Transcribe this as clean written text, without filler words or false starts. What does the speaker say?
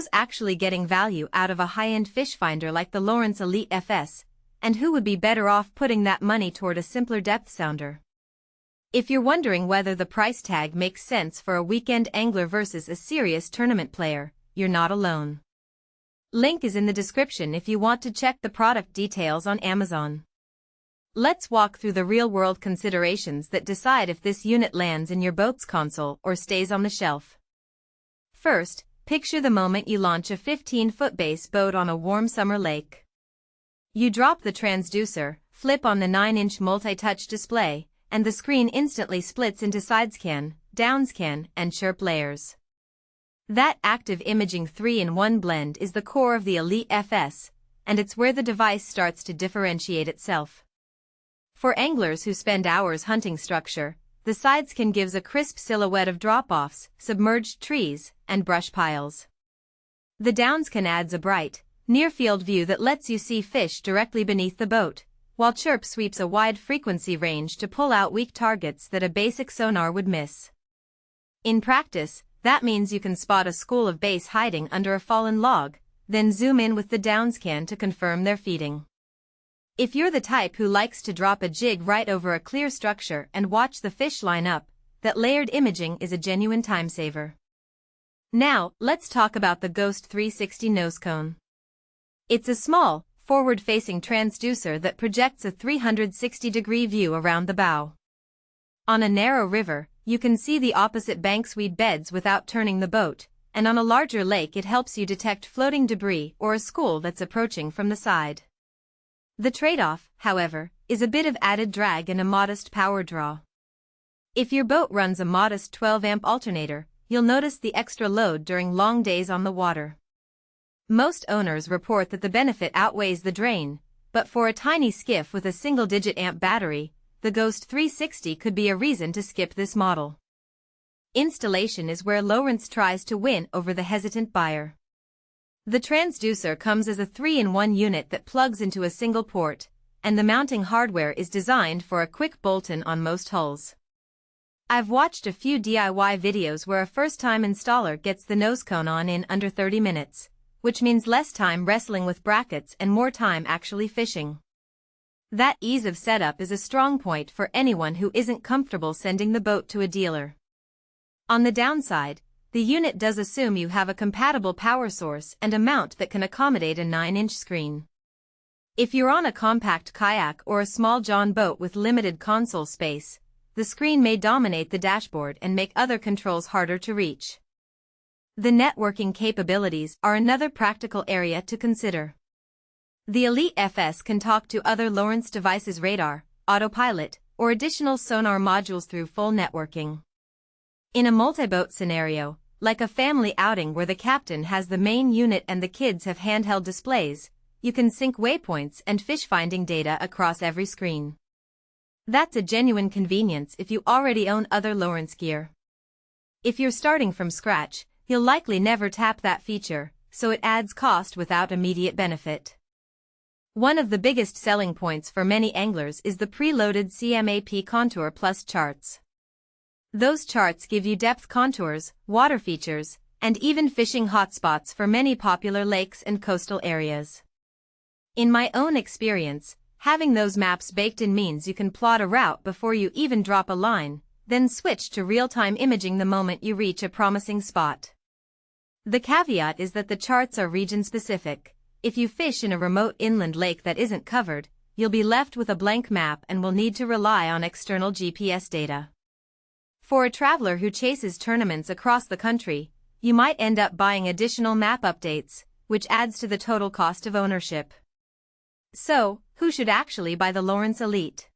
who's actually getting value out of a high-end fish finder like the Lowrance Elite FS, and who would be better off putting that money toward a simpler depth sounder? If you're wondering whether the price tag makes sense for a weekend angler versus a serious tournament player, you're not alone. Link is in the description if you want to check the product details on Amazon. Let's walk through the real-world considerations that decide if this unit lands in your boat's console or stays on the shelf. First, picture the moment you launch a 15-foot base boat on a warm summer lake. You drop the transducer, flip on the 9-inch multi-touch display, and the screen instantly splits into sidescan, downscan, and chirp layers. That active imaging 3-in-1 blend is the core of the Elite FS, and it's where the device starts to differentiate itself. For anglers who spend hours hunting structure, the sidescan gives a crisp silhouette of drop-offs, submerged trees, and brush piles. The downscan adds a bright, near-field view that lets you see fish directly beneath the boat, while chirp sweeps a wide frequency range to pull out weak targets that a basic sonar would miss. In practice, that means you can spot a school of bass hiding under a fallen log, then zoom in with the downscan to confirm they're feeding. If you're the type who likes to drop a jig right over a clear structure and watch the fish line up, that layered imaging is a genuine time saver. Now, let's talk about the Ghost 360 Nosecone. It's a small, forward-facing transducer that projects a 360-degree view around the bow. On a narrow river, you can see the opposite bank's weed beds without turning the boat, and on a larger lake it helps you detect floating debris or a school that's approaching from the side. The trade-off, however, is a bit of added drag and a modest power draw. If your boat runs a modest 12-amp alternator, you'll notice the extra load during long days on the water. Most owners report that the benefit outweighs the drain, but for a tiny skiff with a single-digit amp battery, the Ghost 360 could be a reason to skip this model. Installation is where Lowrance tries to win over the hesitant buyer. The transducer comes as a 3-in-1 unit that plugs into a single port, and the mounting hardware is designed for a quick bolt-in on most hulls. I've watched a few DIY videos where a first-time installer gets the Nosecone on in under 30 minutes, which means less time wrestling with brackets and more time actually fishing. That ease of setup is a strong point for anyone who isn't comfortable sending the boat to a dealer. On the downside, the unit does assume you have a compatible power source and a mount that can accommodate a 9-inch screen. If you're on a compact kayak or a small john boat with limited console space, the screen may dominate the dashboard and make other controls harder to reach. The networking capabilities are another practical area to consider. The Elite FS can talk to other Lowrance devices' radar, autopilot, or additional sonar modules through full networking. In a multi-boat scenario, like a family outing where the captain has the main unit and the kids have handheld displays, you can sync waypoints and fish-finding data across every screen. That's a genuine convenience if you already own other Lowrance gear. If you're starting from scratch, you'll likely never tap that feature, so it adds cost without immediate benefit. One of the biggest selling points for many anglers is the preloaded CMAP Contour Plus charts. Those charts give you depth contours, water features, and even fishing hotspots for many popular lakes and coastal areas. In my own experience, having those maps baked in means you can plot a route before you even drop a line, then switch to real-time imaging the moment you reach a promising spot. The caveat is that the charts are region-specific. If you fish in a remote inland lake that isn't covered, you'll be left with a blank map and will need to rely on external GPS data. For a traveler who chases tournaments across the country, you might end up buying additional map updates, which adds to the total cost of ownership. So, who should actually buy the Lowrance Elite?